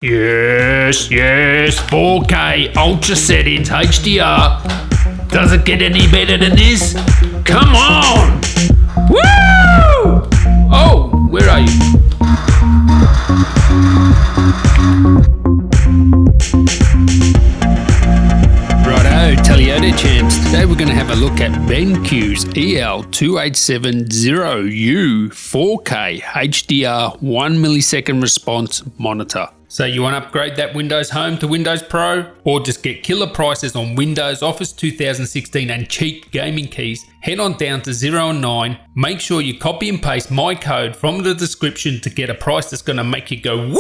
Yes, 4K ultra settings HDR. Does it get any better than this? Come on! Woo! Oh, where are you? Righto, Toyota champs. Today we're going to have a look at BenQ's EL2870U 4K HDR 1 millisecond response monitor. So you want to upgrade that Windows Home to Windows Pro, or just get killer prices on Windows, Office 2016 and cheap gaming keys? Head on down to 0 and 9, make sure you copy and paste my code from the description to get a price that's going to make you go woo!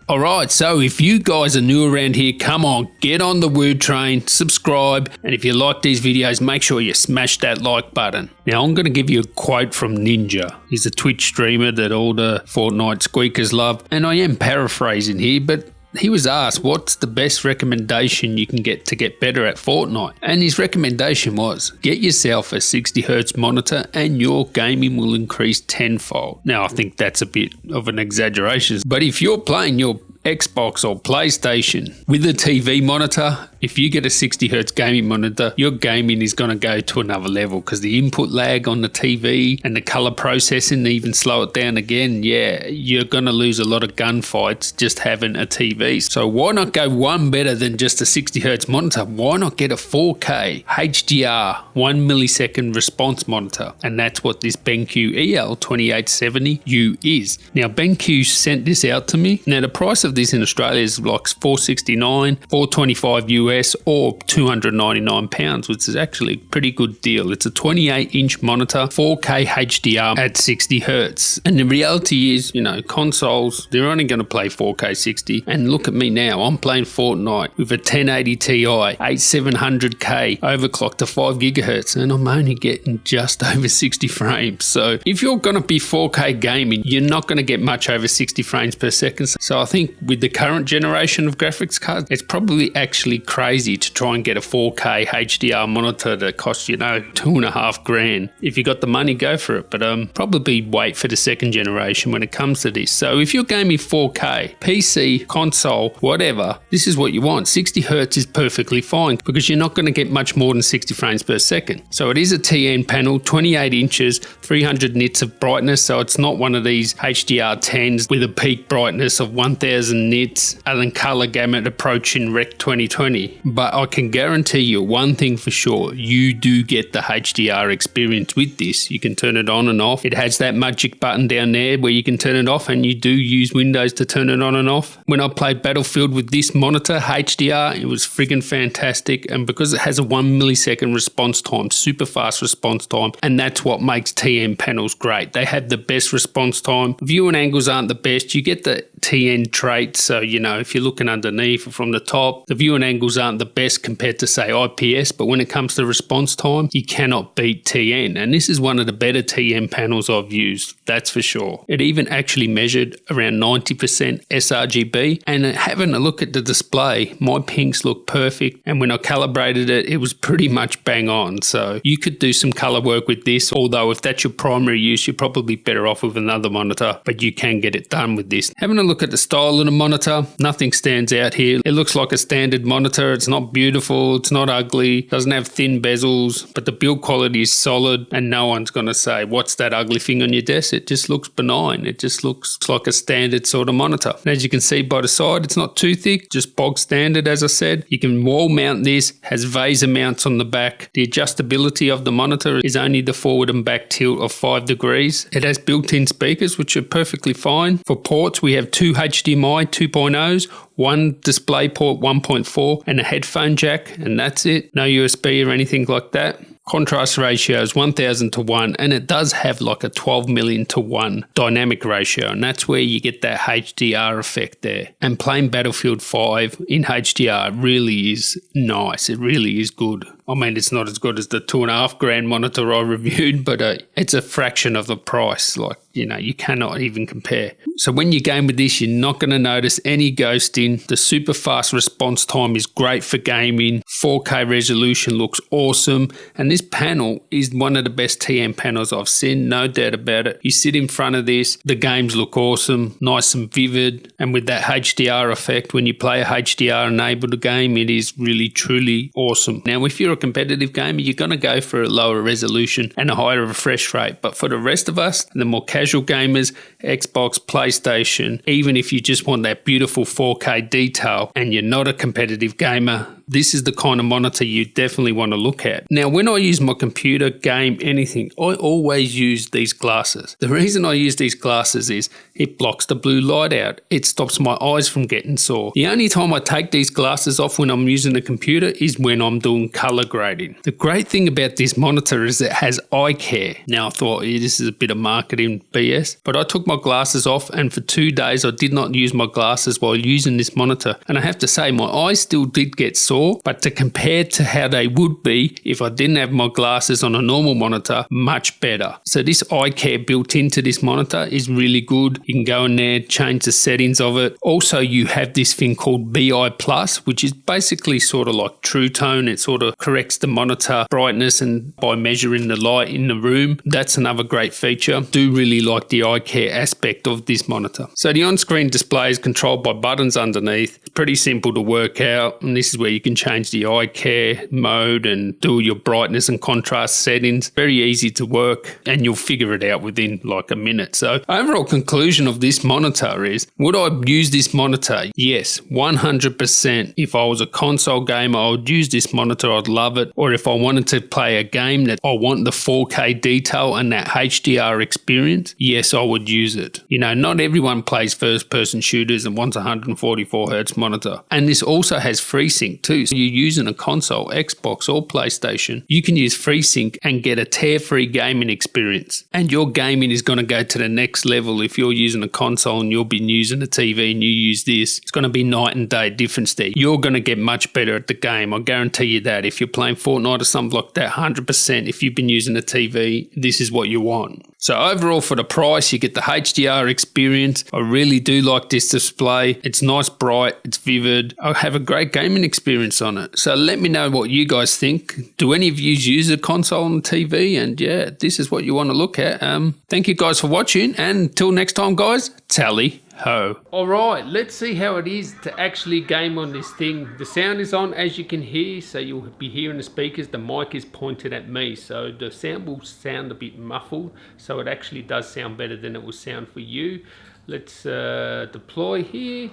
Alright, so if you guys are new around here, come on, get on the word train, subscribe, and if you like these videos, make sure you smash that like button. Now I'm going to give you a quote from Ninja. He's a Twitch streamer that all the Fortnite squeakers love, and I am paraphrasing here, but he was asked what's the best recommendation you can get to get better at Fortnite, and his recommendation was get yourself a 60Hz monitor and your gaming will increase tenfold. Now I think that's a bit of an exaggeration, but if you're playing your Xbox or PlayStation with a TV monitor, if you get a 60Hz gaming monitor, your gaming is going to go to another level because the input lag on the TV and the color processing, even slow it down again, yeah, you're going to lose a lot of gunfights just having a TV. So why not go one better than just a 60Hz monitor? Why not get a 4K HDR 1 millisecond response monitor? And that's what this BenQ EL2870U is. Now BenQ sent this out to me. Now the price of this in Australia is like $469, $425 US or £299, which is actually a pretty good deal. It's a 28-inch monitor, 4K HDR at 60 Hz. And the reality is, you know, consoles, they're only going to play 4K 60. And look at me now, I'm playing Fortnite with a 1080 Ti, 8700K overclocked to 5 GHz, and I'm only getting just over 60 frames. So if you're going to be 4K gaming, you're not going to get much over 60 frames per second. So I think with the current generation of graphics cards, it's probably actually crazy to try and get a 4K HDR monitor that costs, you know, $2,500. If you got the money, go for it, but probably wait for the second generation when it comes to this. So if you're gaming 4K, PC, console, whatever, this is what you want. 60 Hz is perfectly fine because you're not going to get much more than 60 frames per second. So it is a TN panel, 28 inches, 300 nits of brightness, so it's not one of these HDR 10s with a peak brightness of 1000 nits and color gamut approaching Rec 2020. But I can guarantee you one thing for sure, you do get the HDR experience with this. You can turn it on and off. It has that magic button down there where you can turn it off, and you do use Windows to turn it on and off. When I played Battlefield with this monitor HDR, it was friggin' fantastic, and because it has a 1 millisecond response time, super fast response time, and that's what makes TN panels great. They have the best response time. Viewing angles aren't the best. You get the TN traits, so you know, if you're looking underneath or from the top, the viewing angles aren't the best compared to say IPS, but when it comes to response time, you cannot beat TN, and this is one of the better TN panels I've used, that's for sure. It even actually measured around 90% sRGB, and having a look at the display, my pinks look perfect, and when I calibrated it, it was pretty much bang on. So you could do some color work with this, although if that's your primary use, you're probably better off with another monitor, but you can get it done with this. Having a look at the style of the monitor, nothing stands out here. It looks like a standard monitor. It's not beautiful, it's not ugly, doesn't have thin bezels, but the build quality is solid, and no one's going to say, what's that ugly thing on your desk? It just looks benign. It just looks like a standard sort of monitor. And as you can see by the side, it's not too thick, just bog standard as I said. You can wall mount this, has Razer mounts on the back. The adjustability of the monitor is only the forward and back tilt of 5 degrees. It has built-in speakers, which are perfectly fine. For ports, we have 2 HDMI 2.0s, 1 display port 1.4 and a headphone jack, and that's it. No USB or anything like that. Contrast ratio is 1000 to 1, and it does have like a 12 million to 1 dynamic ratio, and that's where you get that HDR effect there. And playing Battlefield 5 in HDR really is nice. It really is good. I mean, it's not as good as the $2,500 monitor I reviewed, but it's a fraction of the price. Like, you know, you cannot even compare. So when you game with this, you're not going to notice any ghosting. The super fast response time is great for gaming. 4K resolution looks awesome. And this panel is one of the best TN panels I've seen, no doubt about it. You sit in front of this, the games look awesome, nice and vivid. And with that HDR effect, when you play a HDR enabled game, it is really, truly awesome. Now, if you're a competitive gamer, you're going to go for a lower resolution and a higher refresh rate. But for the rest of us, the more casual gamers, Xbox, PlayStation, even if you just want that beautiful 4K detail and you're not a competitive gamer, this is the kind of monitor you definitely want to look at. Now, when I use my computer, game, anything, I always use these glasses. The reason I use these glasses is it blocks the blue light out. It stops my eyes from getting sore. The only time I take these glasses off when I'm using a computer is when I'm doing color grading. The great thing about this monitor is it has eye care. Now, I thought, this is a bit of marketing BS, but I took my glasses off and for 2 days I did not use my glasses while using this monitor. And I have to say, my eyes still did get sore, but to compare to how they would be if I didn't have my glasses on a normal monitor, much better. So this eye care built into this monitor is really good. You can go in there, change the settings of it. Also, you have this thing called BI Plus, which is basically sort of like True Tone. It sort of corrects the monitor brightness and by measuring the light in the room. That's another great feature. Do really like the eye care aspect of this monitor. So the on-screen display is controlled by buttons underneath. It's pretty simple to work out, and this is where you can change the eye care mode and do your brightness and contrast settings. Very easy to work, and you'll figure it out within like a minute. So overall conclusion of this monitor is, would I use this monitor? Yes, 100%. If I was a console gamer, I would use this monitor. I'd love it. Or if I wanted to play a game that I want the 4K detail and that HDR experience, yes, I would use it. You know, not everyone plays first-person shooters and wants a 144 Hz monitor. And this also has FreeSync too. So you're using a console, Xbox or PlayStation, you can use FreeSync and get a tear-free gaming experience. And your gaming is going to go to the next level. If you're using a console and you've been using a TV and you use this, it's going to be night and day difference there. You're going to get much better at the game. I guarantee you that. If you're playing Fortnite or something like that, 100%, if you've been using a TV, this is what you want. So overall, for the price, you get the HDR experience. I really do like this display. It's nice, bright, it's vivid. I have a great gaming experience on it. So let me know what you guys think. Do any of you use a console and TV? And yeah, this is what you want to look at. Thank you guys for watching, and until next time, guys, tally ho. Alright, let's see how it is to actually game on this thing. The sound is on, as you can hear, so you'll be hearing the speakers. The mic is pointed at me, so the sound will sound a bit muffled, so it actually does sound better than it will sound for you. Let's deploy here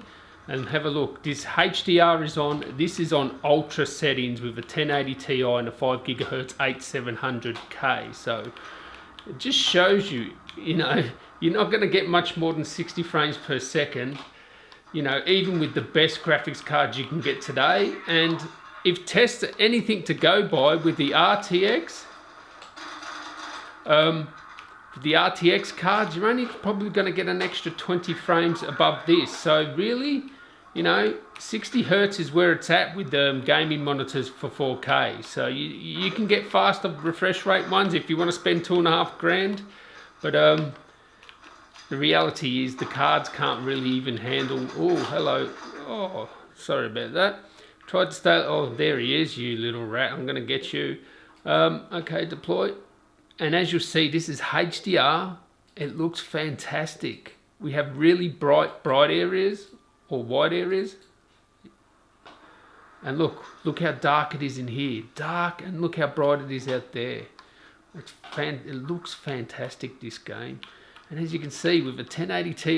and have a look. This HDR is on. This is on ultra settings with a 1080 Ti and a 5 GHz 8700K. So it just shows you, you know, you're not going to get much more than 60 frames per second, you know, even with the best graphics cards you can get today. And if tests are anything to go by with the RTX, cards, you're only probably going to get an extra 20 frames above this. So really, you know, 60 Hertz is where it's at with the gaming monitors for 4K. So you can get faster refresh rate ones if you want to spend $2,500. But the reality is the cards can't really even handle. Oh, hello. Oh, sorry about that. Tried to stay. Oh, there he is, you little rat. I'm going to get you. Okay, deploy. And as you'll see, this is HDR. It looks fantastic. We have really bright areas or white areas. And look how dark it is in here. Dark, and look how bright it is out there. It looks fantastic, this game. And as you can see, with a 1080 Ti,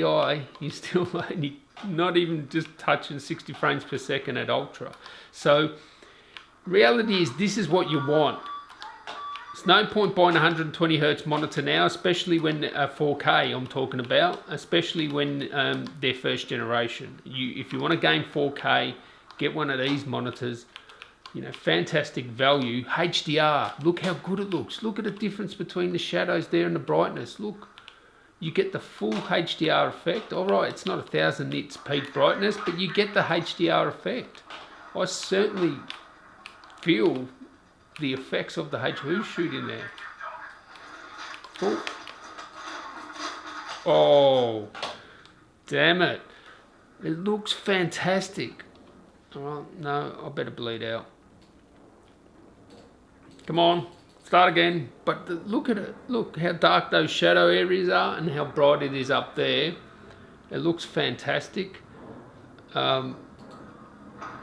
you're still only not even just touching 60 frames per second at ultra. So reality is, this is what you want. It's no point buying a 120 Hz monitor now, especially when 4K I'm talking about, especially when they're first generation. If you want to game 4K, get one of these monitors. You know, fantastic value. HDR, look how good it looks. Look at the difference between the shadows there and the brightness. Look, you get the full HDR effect. All right, it's not 1000 nits peak brightness, but you get the HDR effect. I certainly feel the effects of the HDR shooting there. Oh. Oh, damn it. It looks fantastic. Oh, no, I better bleed out. Come on, start again. But look at it. Look how dark those shadow areas are and how bright it is up there. It looks fantastic. And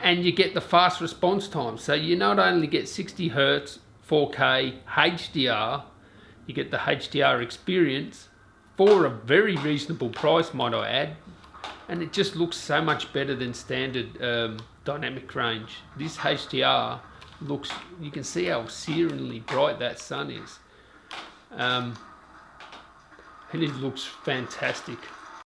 you get the fast response time. So you not only get 60 Hertz, 4K, HDR, you get the HDR experience for a very reasonable price, might I add. And it just looks so much better than standard dynamic range. This HDR looks, you can see how searingly bright that sun is. And it looks fantastic.